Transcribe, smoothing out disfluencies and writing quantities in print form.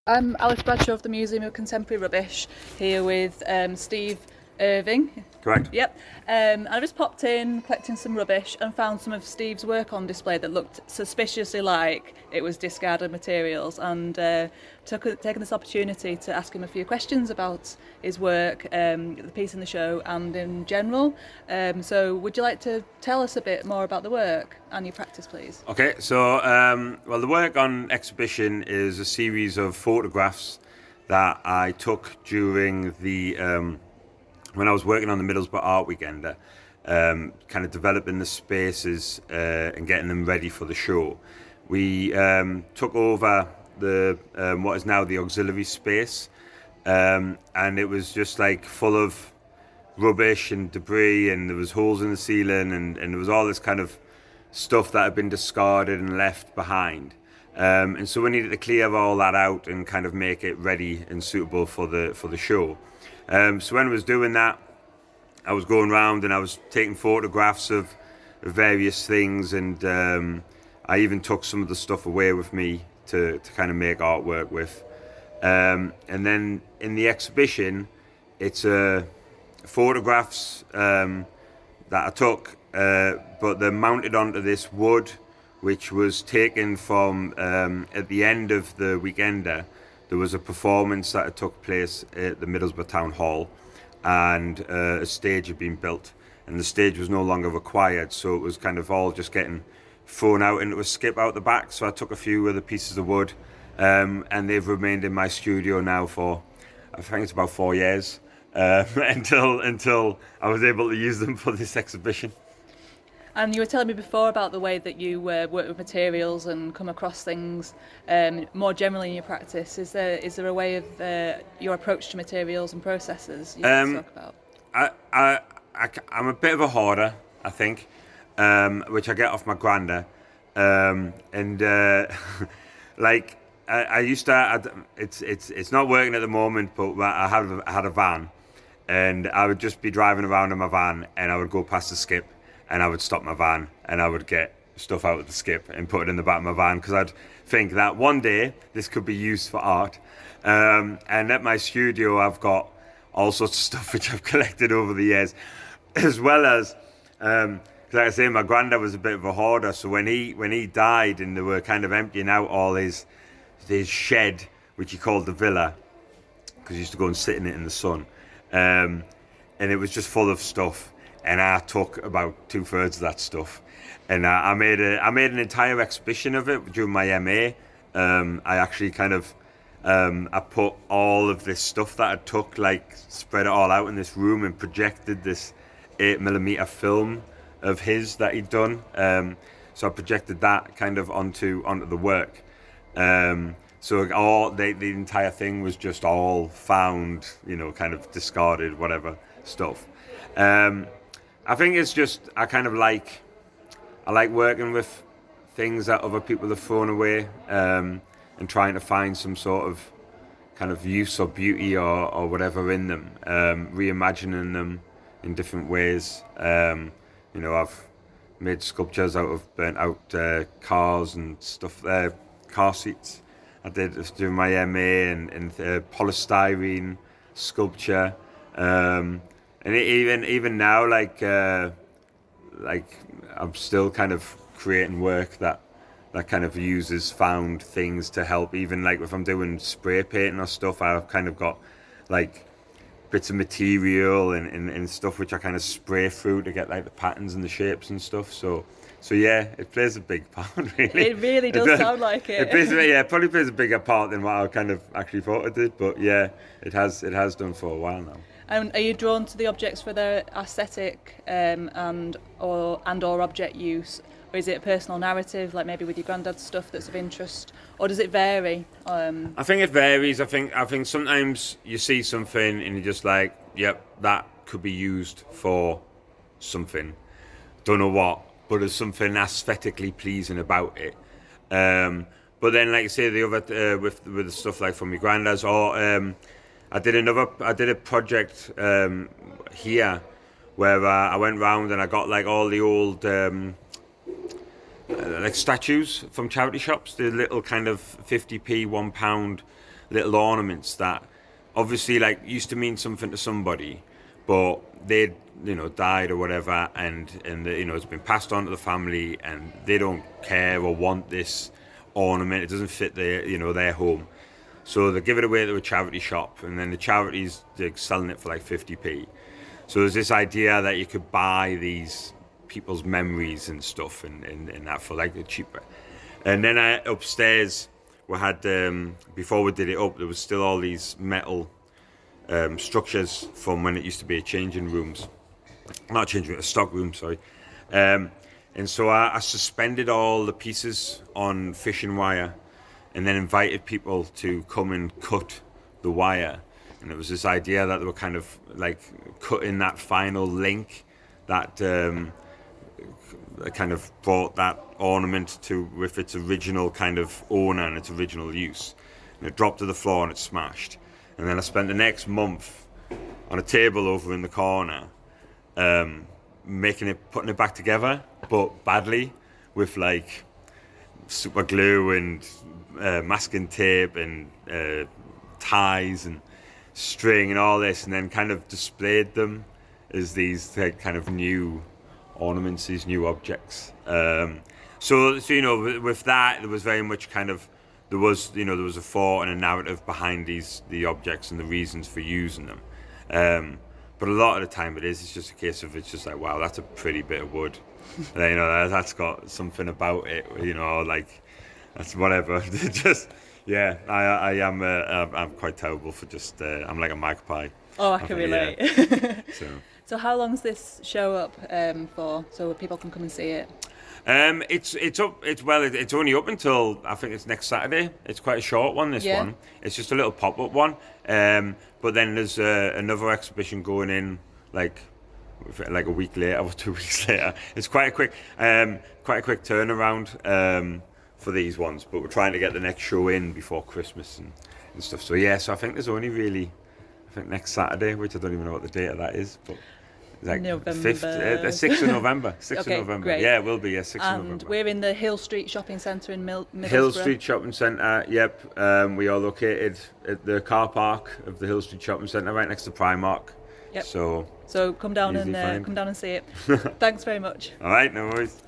I'm Alice Bradshaw of the Museum of Contemporary Rubbish, here with Steve Irving. Correct. Yep. I just popped in collecting some rubbish and found some of Steve's work on display that looked suspiciously like it was discarded materials, and taken this opportunity to ask him a few questions about his work, the piece in the show and in general. So would you like to tell us a bit more about the work and your practice, please? Okay, so well, the work on exhibition is a series of photographs that I took during the when I was working on the Middlesborough Art Weekender, kind of developing the spaces and getting them ready for the show. We took over the what is now the auxiliary space, and it was just like full of rubbish and debris, and there was holes in the ceiling, and there was all this kind of stuff that had been discarded and left behind. And so we needed to clear all that out and kind of make it ready and suitable for the show. So when I was doing that, I was going around and I was taking photographs of various things, and I even took some of the stuff away with me to kind of make artwork with. And then in the exhibition, it's photographs that I took, but they're mounted onto this wood, which was taken from at the end of the Weekender. There was a performance that took place at the Middlesbrough Town Hall, and a stage had been built, and the stage was no longer required, so it was kind of all just getting thrown out into a skip out the back. So I took a few of the pieces of wood, and they've remained in my studio now for, I think it's about 4 years, until I was able to use them for this exhibition. And you were telling me before about the way that you work with materials and come across things more generally in your practice. Is there a way of your approach to materials and processes you can talk about? I'm a bit of a hoarder, I think, which I get off my granda, and like I used to. It's not working at the moment, but I had a van, and I would just be driving around in my van, and I would go past the skip, and I would stop my van, and I would get stuff out of the skip and put it in the back of my van, because I'd think that one day this could be used for art. And at my studio, I've got all sorts of stuff which I've collected over the years, as well as, like I say, my granddad was a bit of a hoarder. So when he died, and they were kind of emptying out all his shed, which he called the villa, because he used to go and sit in it in the sun, and it was just full of stuff. And I took about 2/3 of that stuff, and I made an entire exhibition of it during my MA. I actually kind of I put all of this stuff that I took, like spread it all out in this room, and projected this 8mm film of his that he'd done. So I projected that kind of onto the work. So all the entire thing was just all found, kind of discarded, whatever stuff. I think it's just I like working with things that other people have thrown away, and trying to find some sort of kind of use or beauty or whatever in them, reimagining them in different ways. I've made sculptures out of burnt out cars and stuff, car seats. I did during my MA, and polystyrene sculpture. And even now, like I'm still kind of creating work that kind of uses found things to help. Even like if I'm doing spray painting or stuff, I've kind of got like bits of material and stuff which I kind of spray through to get like the patterns and the shapes and stuff. So yeah, it plays a big part, really. It really does sound like it. It probably plays a bbigger part than what I kind of actually thought it did. But yeah, it has done for a while now. And are you drawn to the objects for their aesthetic and or object use, or is it a personal narrative, like maybe with your granddad's stuff that's of interest, or does it vary? I think it varies. I think sometimes you see something and you're just like, yep, that could be used for something. Don't know what, but there's something aesthetically pleasing about it. But then, like I say, the other with the stuff like from your granddad's, or I did a project here where I went round and I got like all the old like statues from charity shops, the little kind of 50p, £1 little ornaments that obviously like used to mean something to somebody, but they'd died or whatever, and it's been passed on to the family, and they don't care or want this ornament. It doesn't fit their home, so they give it away to a charity shop, and then the charities, they're selling it for like 50p. So there's this idea that you could buy these people's memories and stuff, and that for like cheaper. And then upstairs we had, before we did it up, there was still all these metal structures from when it used to be a changing rooms. Not changing room, a stock room, sorry. And so I suspended all the pieces on fishing wire, and then invited people to come and cut the wire. And it was this idea that they were kind of like cutting that final link that kind of brought that ornament to with its original kind of owner and its original use. And it dropped to the floor and it smashed. And then I spent the next month on a table over in the corner, putting it back together, but badly, with like super glue and masking tape and ties and string and all this, and then kind of displayed them as these kind of new ornaments, these new objects. So with that, there was very much kind of there was a thought and a narrative behind the objects and the reasons for using them. But a lot of the time it's just a case of, it's just like, wow, that's a pretty bit of wood. That's got something about it, like that's whatever. Just, yeah, I'm quite terrible for just, I'm like a magpie. Oh, I can relate. Yeah. So how long's this show up for, so people can come and see it? It's only up until, I think it's next Saturday. It's quite a short one, this one. It's just a little pop-up one. But then there's another exhibition going in like a week later or 2 weeks later. It's quite a quick turnaround for these ones. But we're trying to get the next show in before Christmas and stuff. So yeah, so I think there's only really, next Saturday, which I don't even know what the date of that is, but like November. 6th of November. 6th Okay, of November. great. Yeah, it will be, 6th of November. And we're in the Hill Street Shopping Centre in Middlesbrough. Hill Street Shopping Centre, yep. We are located at the car park of the Hill Street Shopping Centre, right next to Primark. Yep. So come down and see it. Thanks very much. All right, no worries.